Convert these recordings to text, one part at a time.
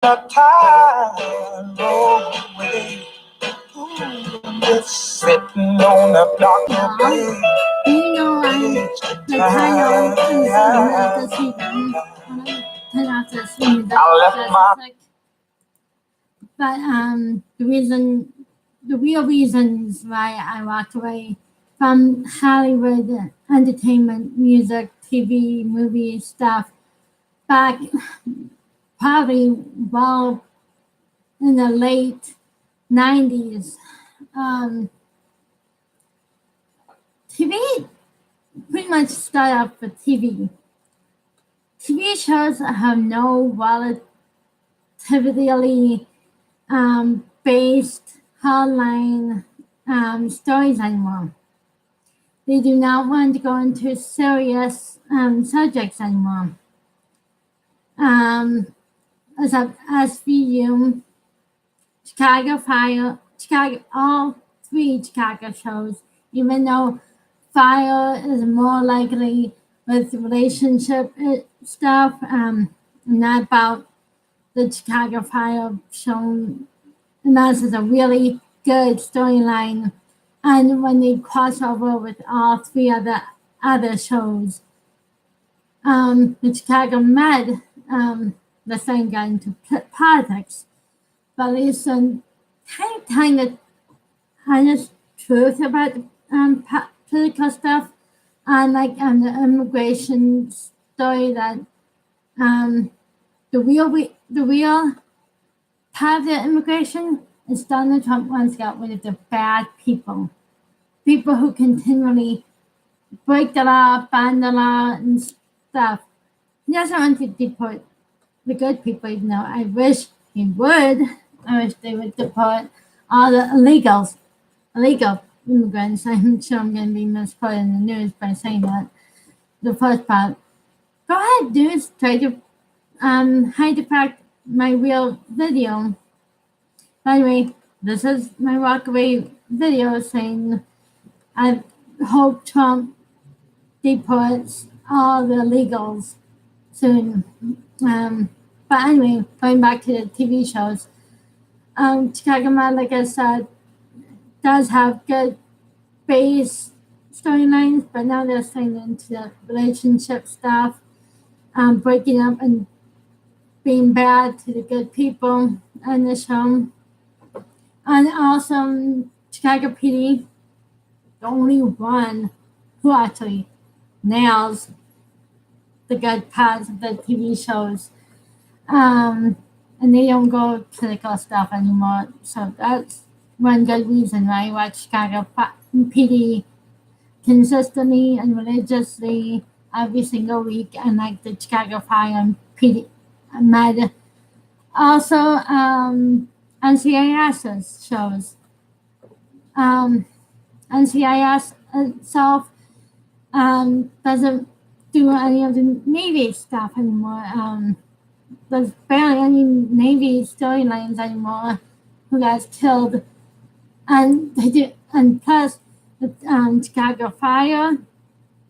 The time roll away. Ooh, just sitting on a dark bay. You know, the title is the season. Turn off the screen. But the real reasons why I walked away from Hollywood entertainment, music, TV, movie stuff back probably well in the late 90s. TV pretty much started off with TV. TV shows have no relatively based hardline stories anymore. They do not want to go into serious subjects anymore. As SVU, Chicago Fire, all three Chicago shows, even though Fire is more likely with relationship stuff, not about the Chicago Fire show, unless it's a really good storyline. And when they cross over with all three other shows, the Chicago Med, the same got into politics, but there's some kind of truth about political stuff, and like the immigration story that the real part of the immigration is Donald Trump wants to get rid of the bad people who continually break the law, ban the law, and stuff. He doesn't want to deport the good people, even though I wish he would. I wish they would deport all the illegal immigrants. I'm sure I'm going to be misquoted in the news by saying that. The first part. Go ahead, dudes. Try to hide the fact my real video. By the way, this is my walkaway video saying I hope Trump deports all the illegals soon. But anyway, going back to the TV shows, Chicago Med, like I said, does have good base storylines, but now they're starting into the relationship stuff, breaking up and being bad to the good people on the show. And also Chicago PD, the only one who actually nails the good parts of the TV shows. And they don't go political stuff anymore. So that's one good reason why I watch Chicago PD consistently and religiously every single week, and like the Chicago Fire and PD Med. Also, NCIS shows. NCIS itself doesn't do any of the Navy stuff anymore. There's barely any Navy storylines anymore. Who gets killed, and they do, and plus the Chicago Fire,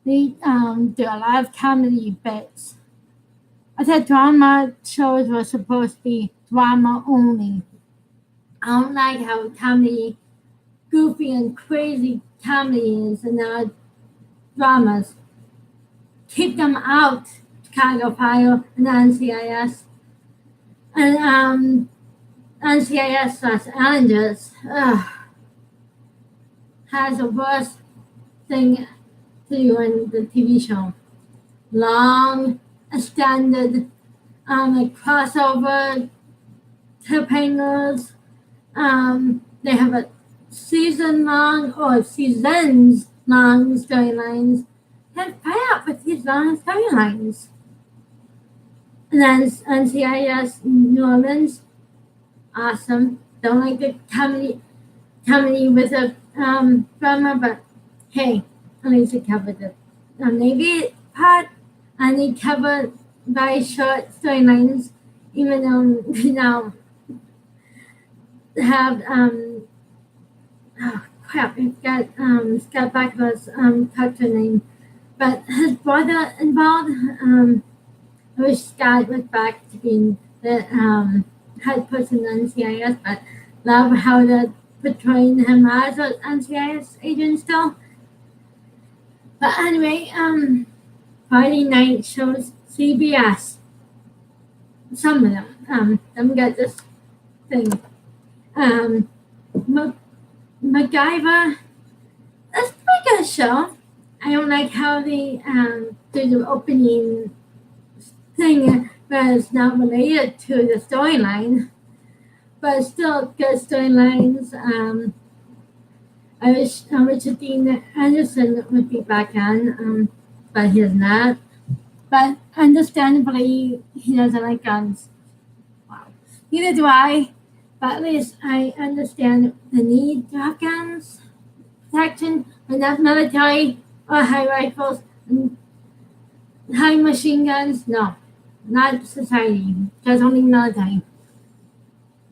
they do a lot of comedy bits. I thought drama shows were supposed to be drama only. I don't like how comedy, goofy and crazy comedy is in our dramas. Keep them out, Chicago Fire and NCIS. And NCIS/Islanders has the worst thing to do in the TV show. Long, extended, like crossover cliffhangers. They have a seasons-long storylines. And pay up with these long storylines. And then NCIS New Orleans, awesome. Don't like the comedy with a drama, but hey, at least they covered the Navy part, and they covered very short storylines, even though we now have oh crap, I've got Scott Bakula's character name, but his brother involved. I wish Scott went back to being the head person in NCIS, but love how they're portraying him as an NCIS agent still. But anyway, Friday night shows CBS. Some of them. Let me get this thing. Um, MacGyver. That's a pretty good show. I don't like how they do the opening thing, but it's not related to the storyline. But still good storylines. I wish Richard Dean Anderson would be back on, but he's not. But understandably, he doesn't like guns. Wow. Neither do I. But at least I understand the need to have guns, protection, but not military or high rifles and high machine guns. No, not society. Just only military.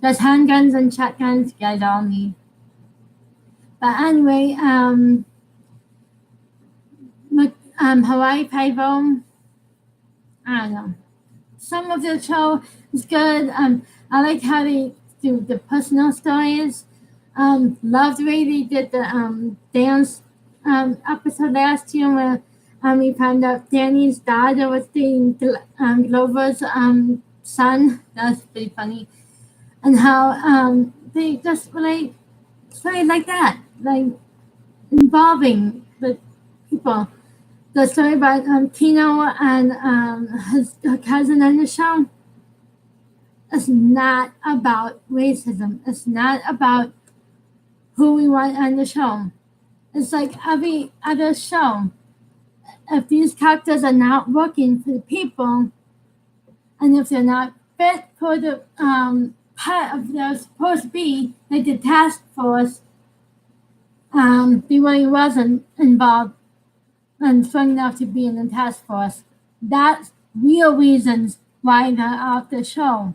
Just handguns and shotguns, you guys all need. But anyway, Hawaii Five-O, I don't know. Some of the show is good. I like how they do the personal stories. Love the way they did the dance episode last year where we found out Danny's daughter was dating Glover's son. That's pretty funny. And how they just relate stories like that, like involving the people. The story about Tino and her cousin on the show is not about racism. It's not about who we want on the show. It's like every other show. If these characters are not working for the people, and if they're not fit for the part of they're supposed to be, like the task force, he really wasn't involved and strong enough to be in the task force. That's real reasons why they're off the show.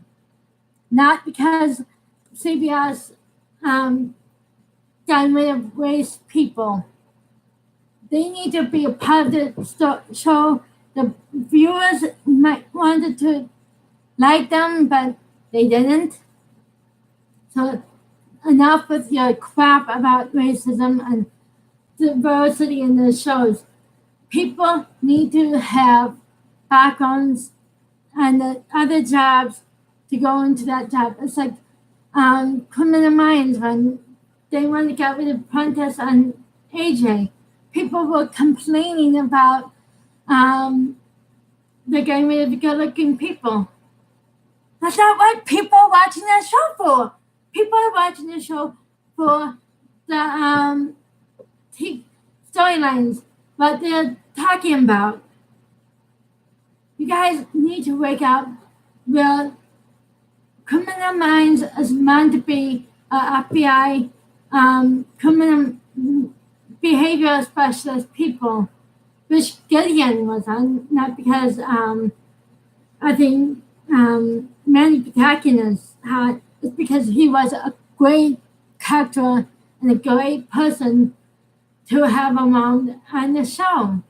Not because CBS got rid of race people. They need to be a part of the show. The viewers might wanted to like them, but they didn't. So enough with your crap about racism and diversity in the shows. People need to have backgrounds and other jobs to go into that job. It's like Criminal Minds when they wanted to get rid of Prentice and AJ. People were complaining about they're getting rid of the good-looking people. That's not what people are watching that show for. People are watching the show for the storylines, what they're talking about. You guys need to wake up. Well, Criminal Minds is meant to be FBI criminal behavior specialist people, which Gideon was on, not because I think Manny Patakian had. It's because he was a great character and a great person to have around on the show.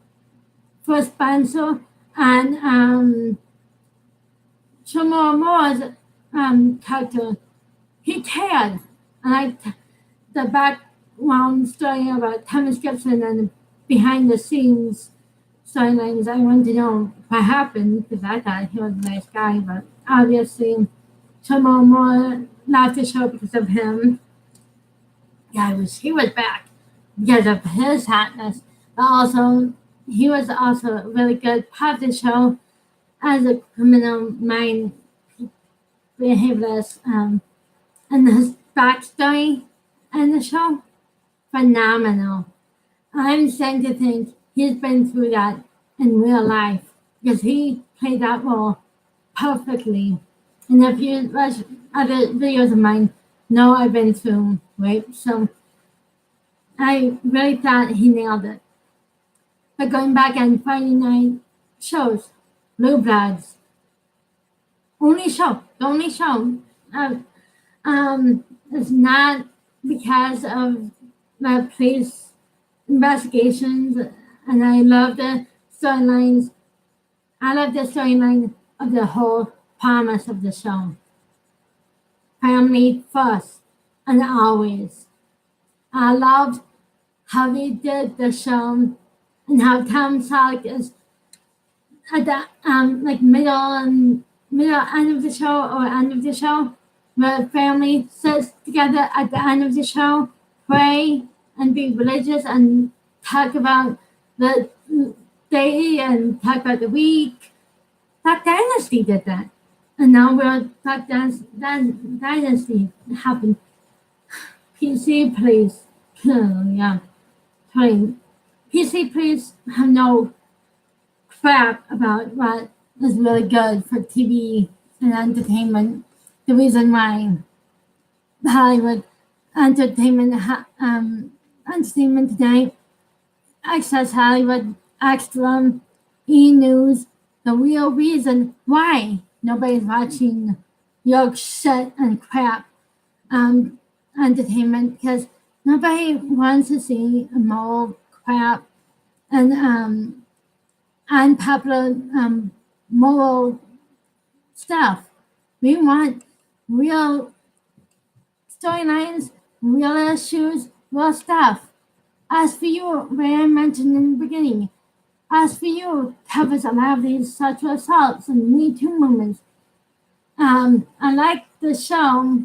For Spencer and Shamora Moore's character, he cared. And I the background story about Thomas Gibson and behind the scenes storylines. I wanted to know what happened because I thought he was a nice guy, but obviously Shamora Moore left the show because of him. Yeah, he was back because of his hotness, but also he was also a really good part of the show as a criminal mind behaviorist, and his backstory in the show, phenomenal. I'm starting to think he's been through that in real life because he played that role perfectly. And if you watch other videos of mine, know I've been through rape, so I really thought he nailed it. But going back on Friday night shows, Blue Bloods, the only show. It's not because of the police investigations, and I love the storylines. I love the storyline of the whole premise of the show. family first and always. I loved how they did the show and how Tom Selleck is at the like middle end of the show or end of the show, where the family sits together at the end of the show, pray and be religious and talk about the day and talk about the week. That Dynasty did that. And now we're that Dynasty happened. PC please. Yeah. Please. PC please have no crap about what is really good for TV and entertainment. The reason why Hollywood entertainment entertainment today, Access Hollywood, Extra, E News, the real reason why nobody's watching your shit and crap entertainment, because nobody wants to see moral crap and unpopular moral stuff. We want real storylines, real issues, real stuff. As for you, where I mentioned in the beginning, As for You covers a lot of these sexual assaults and Me Too movements. I like the show,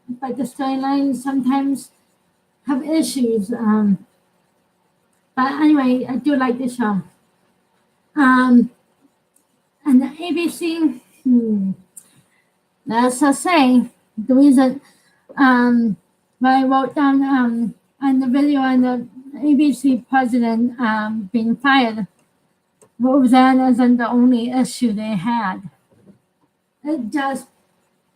but the storylines sometimes have issues. But anyway, I do like the show. And the ABC, let's just say the reason what I wrote down on the video on the ABC president being fired, Roseanne isn't the only issue they had. It just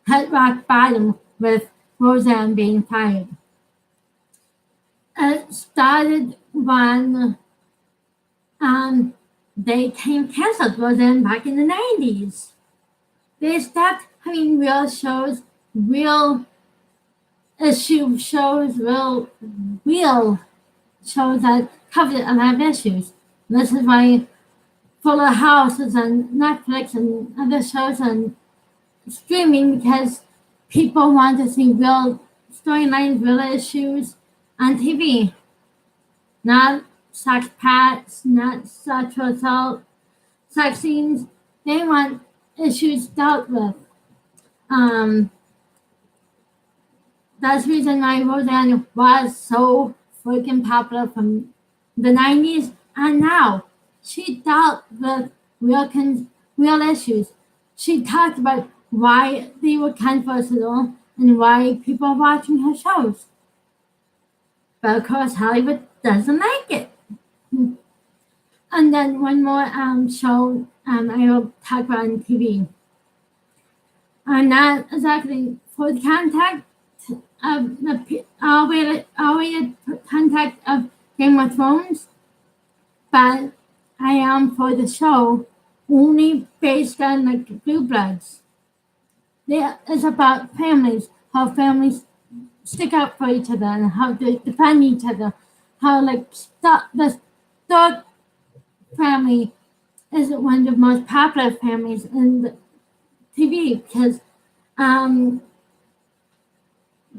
hit rock bottom with Roseanne being fired. It started when they canceled Roseanne back in the 90s. They stopped having real shows, real issue shows, real shows that covered a lot of issues. This is why Fuller House is on Netflix and other shows on streaming, because people want to see real storylines, real issues on TV. Not sex packs, not sexual assault, sex scenes. They want issues dealt with. That's the reason why Roseanne was so freaking popular from the 90s and now. She dealt with real issues. She talked about why they were controversial and why people are watching her shows. But of course, Hollywood doesn't like it. And then one more show I will talk about on TV. I'm not exactly for the contact of the R-rated contact of Game of Thrones, but I am for the show only based on like Blue Bloods. It's about families, how families stick up for each other and how they defend each other. How like the Stark family is one of the most popular families in the TV, because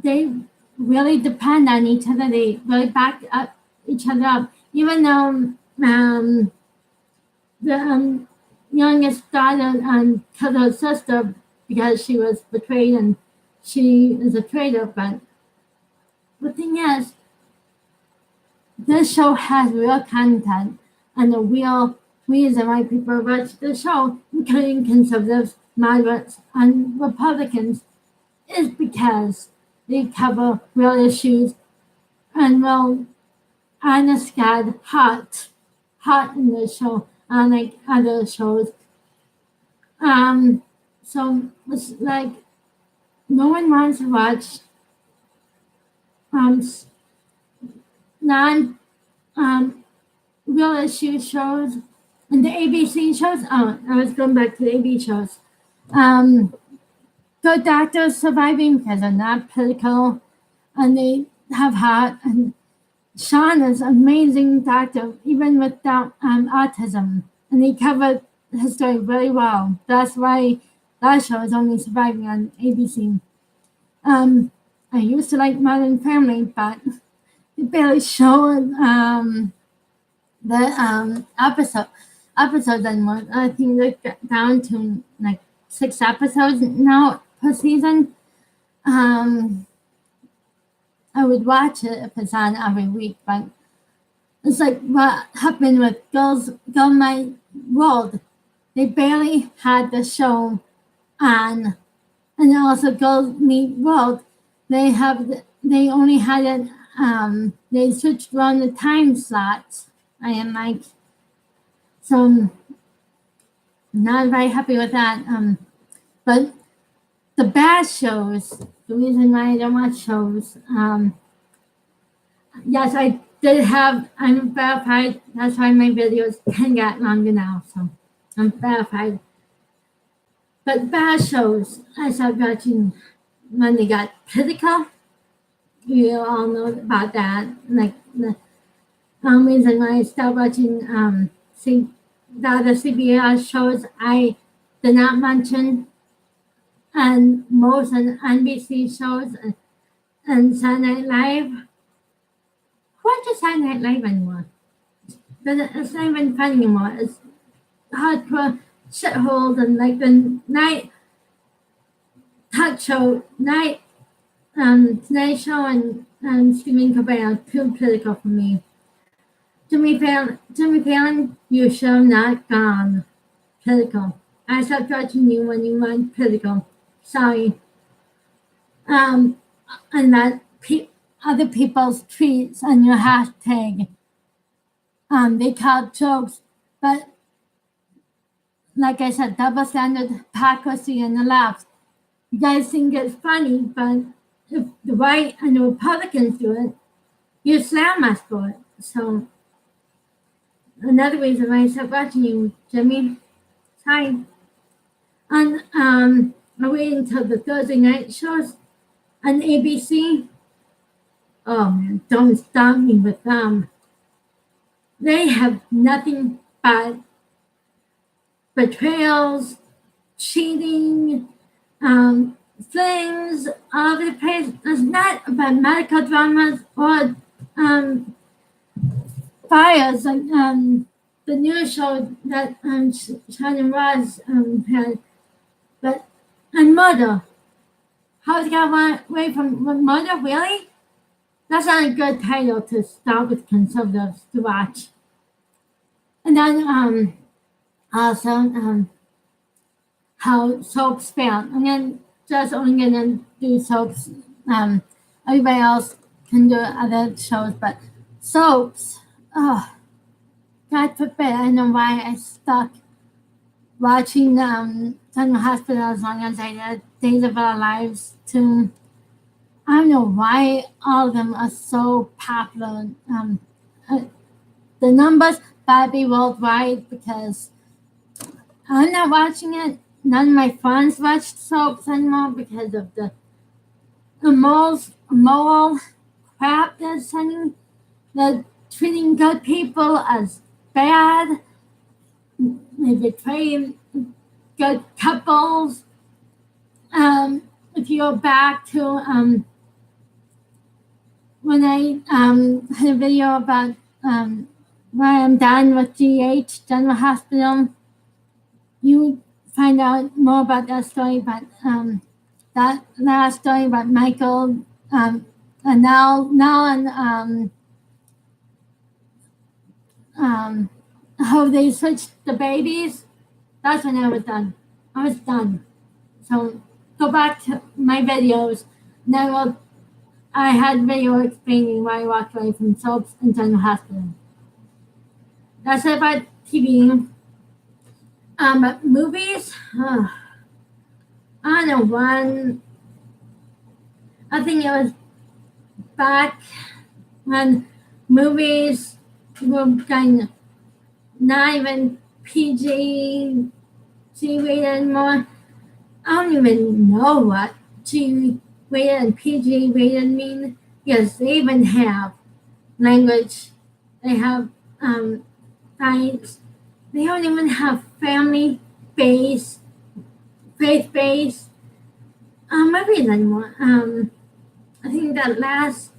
they really depend on each other. They really back up each other up, even though the youngest daughter killed her sister because she was betrayed and she is a traitor. But the thing is, this show has real content and the real reason why people watch the show, including conservatives, moderates, and Republicans, is because they cover real issues and real, honest God, hot in the show, unlike other shows. So it's like no one wants to watch non real issue shows and the ABC shows. Oh, I was going back to the ABC shows. Good doctors surviving because they're not political and they have heart. And Sean is an amazing doctor, even without autism. And he covered his story very well. That's why that show is only surviving on ABC. I used to like Modern Family, but they barely show the episodes anymore. I think they're down to like 6 episodes now per season. I would watch it if it's on every week, but it's like what happened with Girl My World. They barely had the show on, and also Girl Meet World. They only had it. They switched around the time slots. I am like, so I'm not very happy with that. But the bad shows, the reason why I don't watch shows, yes, I did have, I'm verified. That's why my videos can get longer now. So I'm verified. But bad shows, I started watching when they got political. You all know about that. Like the reason why I stopped watching the other CBS shows I did not mention, and most on NBC shows and Saturday Night Live. Who watches Saturday Night Live anymore? It's not even fun anymore. It's hardcore shitholes and like the night talk show, Tonight Show and Stephen Colbert are too political for me. Jimmy Fallon, you should have not gone political. I stopped watching you when you went political. Sorry. And that other people's tweets and your hashtag, they called jokes, but like I said, double standard, hypocrisy, and the left. You guys think it's funny, but if the right and the Republicans do it, you slam us for it. So another reason why I stopped watching you, Jimmy. Hi. And I'm waiting until the Thursday night shows on ABC. Oh man, don't stop me with them. They have nothing but betrayals, cheating, things all over the place. It's not about medical dramas or fires like the news show that Shannon Ross had, but and murder. How to get away from murder? Really? That's not a good title to start with conservatives to watch. And then also how soaps fail. And then just only gonna do soaps. Everybody else can do other shows, but soaps. Oh, God forbid. I don't know why I stuck watching General Hospital as long as I did. Days of Our Lives too. I don't know why all of them are so popular. The numbers Bobby worldwide because I'm not watching it. None of my friends watch soaps anymore because of the moral crap they're sending. They're treating good people as bad. They betray good couples. If you go back to when I had a video about why I'm done with GH, General Hospital, you find out more about that story, but that last story about Michael and now and how they switched the babies, that's when I was done. I was done. So go back to my videos. Now I had video explaining why I walked away from soaps and General Hospital. That's it about TV. But movies, I don't know, one, I think it was back when movies were kind of not even PG rated anymore. I don't even know what G rated and PG rated mean. Yes, they even have language. They have fights. They don't even have family based, faith based. movies anymore. I think the last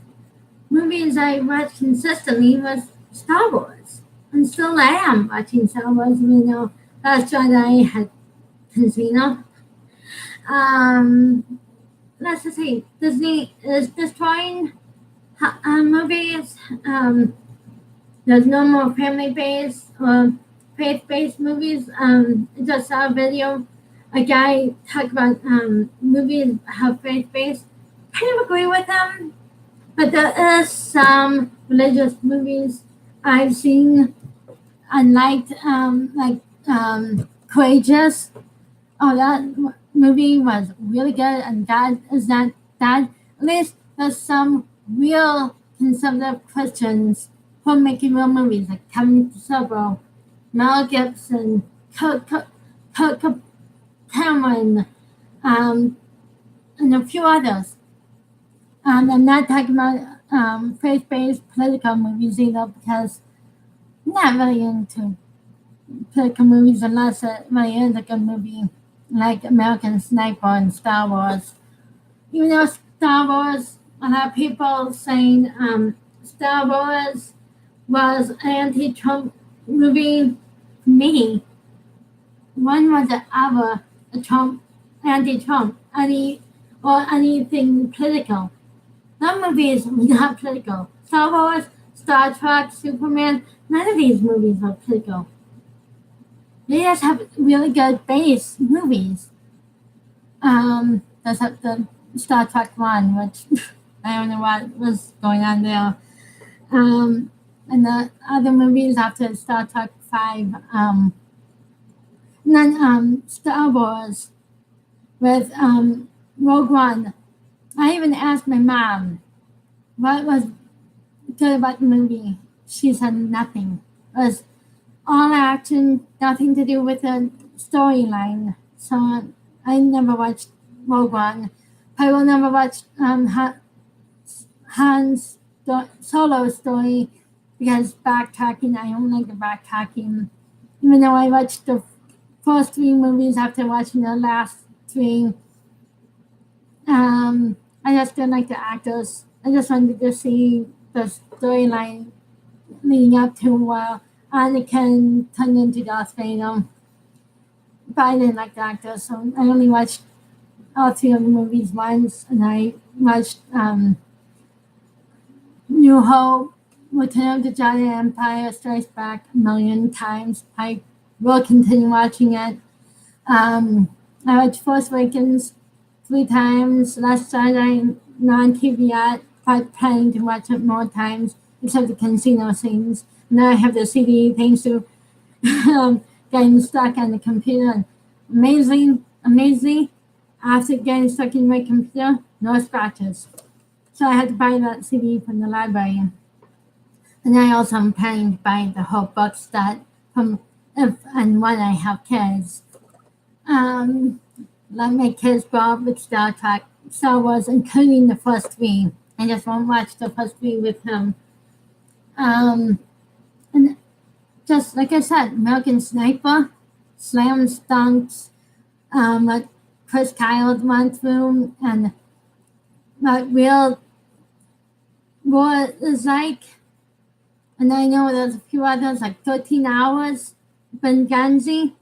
movies I watched consistently was Star Wars, and still I am watching Star Wars. Even though Last Jedi had Casino. Um, let's just say Disney is destroying movies. There's no more family-based or faith-based movies. I just saw a video, a guy talk about movies have faith-based. Kind of agree with him, but there is some religious movies I've seen and liked, Courageous. Oh, that movie was really good, and God is not that. At least there's some real conservative Christians who are making real movies, like Kevin Sorbo, Mel Gibson, Kirk Cameron, um, and a few others. I'm not talking about faith-based political movies either, because I'm not really into political movies unless it really is a good movie, like American Sniper and Star Wars. Even though Star Wars, a lot of people saying Star Wars was an anti-Trump movie. For me, when was it ever a Trump, anti-Trump, or anything political? That movie is not political. Star Wars, Star Trek, Superman, none of these movies are political. They just have really good base movies. That's the Star Trek one, which I don't know what was going on there. And the other movies after Star Trek 5, and then Star Wars with Rogue One. I even asked my mom what was good about the movie. She said nothing. It was all action, nothing to do with the storyline. So I never watched Rogue One. I will never watch Han's solo story because backtracking. I don't like the backtracking. Even though I watched the first three movies after watching the last three, I just didn't like the actors. I just wanted to see the storyline leading up to Anakin turned into Darth Vader. But I didn't like the actors, so I only watched all three of the movies once, and I watched New Hope, Return of the Jedi, Empire Strikes Back a million times. I will continue watching it. I watched Force Awakens 3 times. Last Jedi, non-TV yet, but planning to watch it more times, except the casino scenes. Now I have the CD thanks to getting stuck on the computer. And amazingly, after getting stuck in my computer, no scratches. So I had to buy that CD from the library. And I also am planning to buy the whole book set from if and when I have kids. Let my kids grow up with Star Trek, Star Wars, including the first three. I just won't watch the first three with him. And just like I said, American Sniper, slam dunks, what Chris Kyle went through, and what real war is like. And I know there's a few others, like 13 Hours, Benghazi.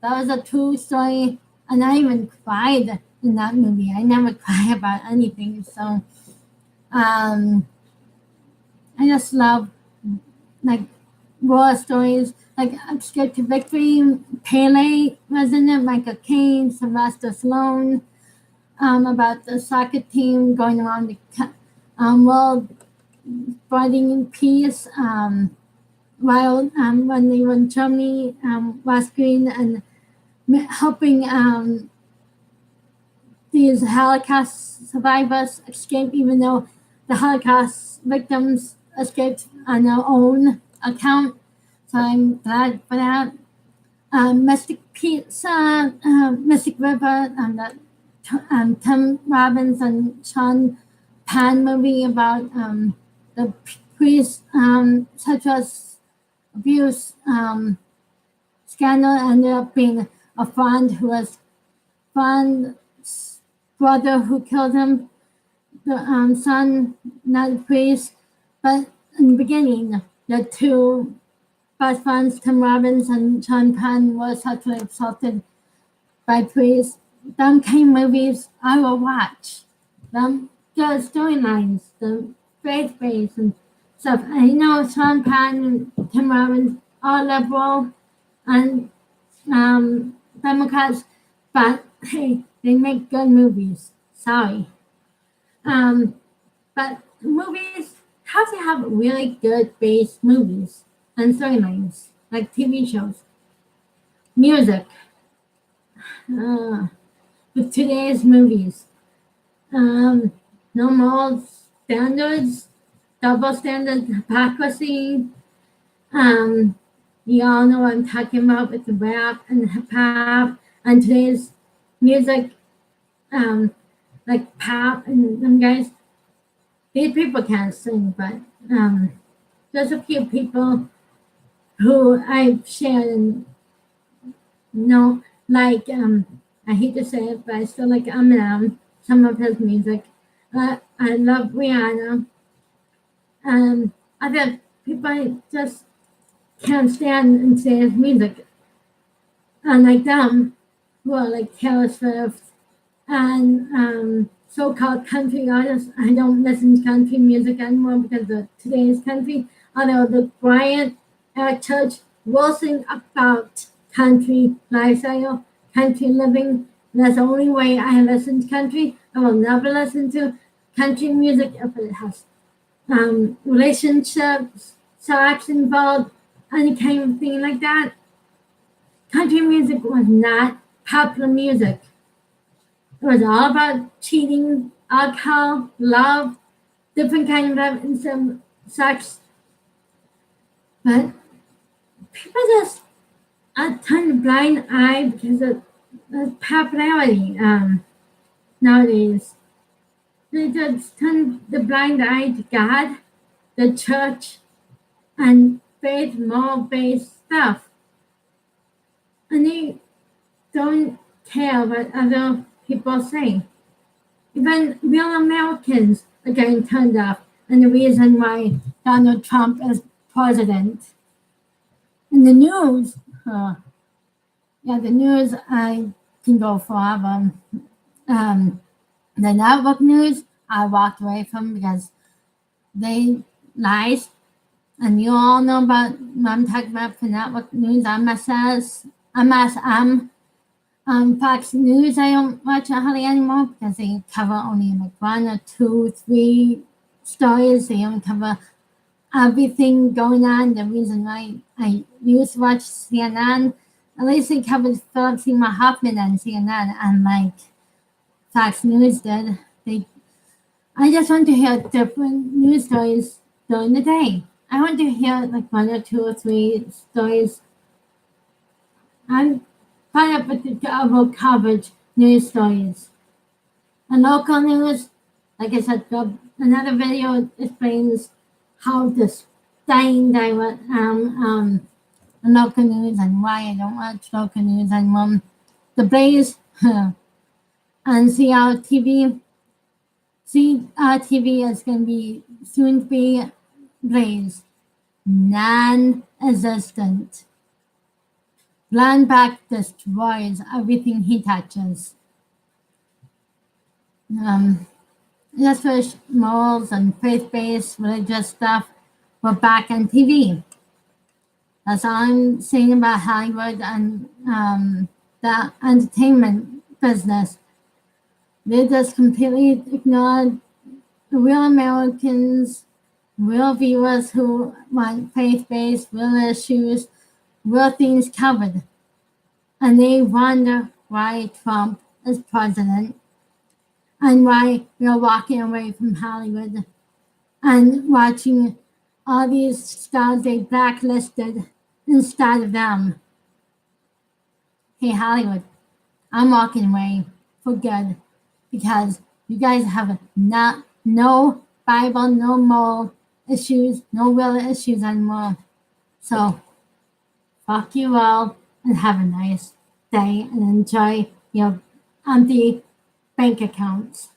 That was a true story, and I even cried in that movie. I never cry about anything, so I just love like war stories, like Escape to Victory. Pele was in it, Michael Caine, Sylvester Stallone, about the soccer team going around the world fighting in peace. While when they were in Germany, rescuing and helping these Holocaust survivors escape, even though the Holocaust victims escaped on their own account. So I'm glad for that. Mystic Pizza, Mystic River, that Tim Robbins and Sean Penn movie about the priest sexual abuse scandal ended up being a friend who was friend brother who killed him, the son, not the priest, but in the beginning, the two best friends, Tim Robbins and Sean Penn, were sexually assaulted by priests. Them kind of movies I will watch. Them good storylines, the faith based and stuff. I know Sean Penn and Tim Robbins are liberal and Democrats, but hey, they make good movies. Sorry. But movies have to have really good based movies and storylines, like TV shows. Music. Uh, with today's movies. Normal standards, double standards, hypocrisy. Um, you all know what I'm talking about with the rap and hip hop and today's music, like pop and them guys. These people can't sing, but there's a few people who I've shared and know, like I hate to say it, but I still like Eminem, some of his music. I love Rihanna. Other people I just can't stand and say his music. Unlike them, who are like Taylor Swift and so-called country artists. I don't listen to country music anymore because of today's country. Although the Bryant at church will sing about country lifestyle, country living. That's the only way I listen to country. I will never listen to country music if it has relationships, sex involved, any kind of thing like that. Country music was not popular music. It was all about cheating, alcohol, love, different kind of love, and some sex. But people just turn a blind eye because of popularity nowadays. They just turn the blind eye to God, the church, and faith, moral-based stuff. And they don't care what other people say. Even real Americans are getting turned off, and the reason why Donald Trump is president. In the news, the news I can go forever. The network news I walked away from because they lies, and you all know about what I'm talking about for network news. MSM. Fox News, I don't watch it hardly anymore because they cover only like 1 or 2, 3 stories. They don't cover everything going on. The reason why I used to watch CNN, at least they covered Philip Seymour Hoffman on CNN, unlike Fox News did. I just want to hear different news stories during the day. I want to hear like 1 or 2 or 3 stories. I'm fed up with the overall coverage news stories. And local news, like I said, another video explains how disdained I was local news and why I don't watch local news anymore. The Blaze and CRTV. CRTV is going to be soon to be Blaze. Non-existent. Landback destroys everything he touches. Just for morals and faith-based religious stuff, we're back on TV. That's all I'm saying about Hollywood and the entertainment business. They just completely ignored the real Americans, real viewers who want faith-based, real issues, real things covered. And they wonder why Trump is president and why we're walking away from Hollywood and watching all these stars they blacklisted instead of them. Hey, Hollywood, I'm walking away for good because you guys have no Bible, no moral issues, no real issues anymore. So, fuck you all and have a nice day and enjoy your empty bank accounts.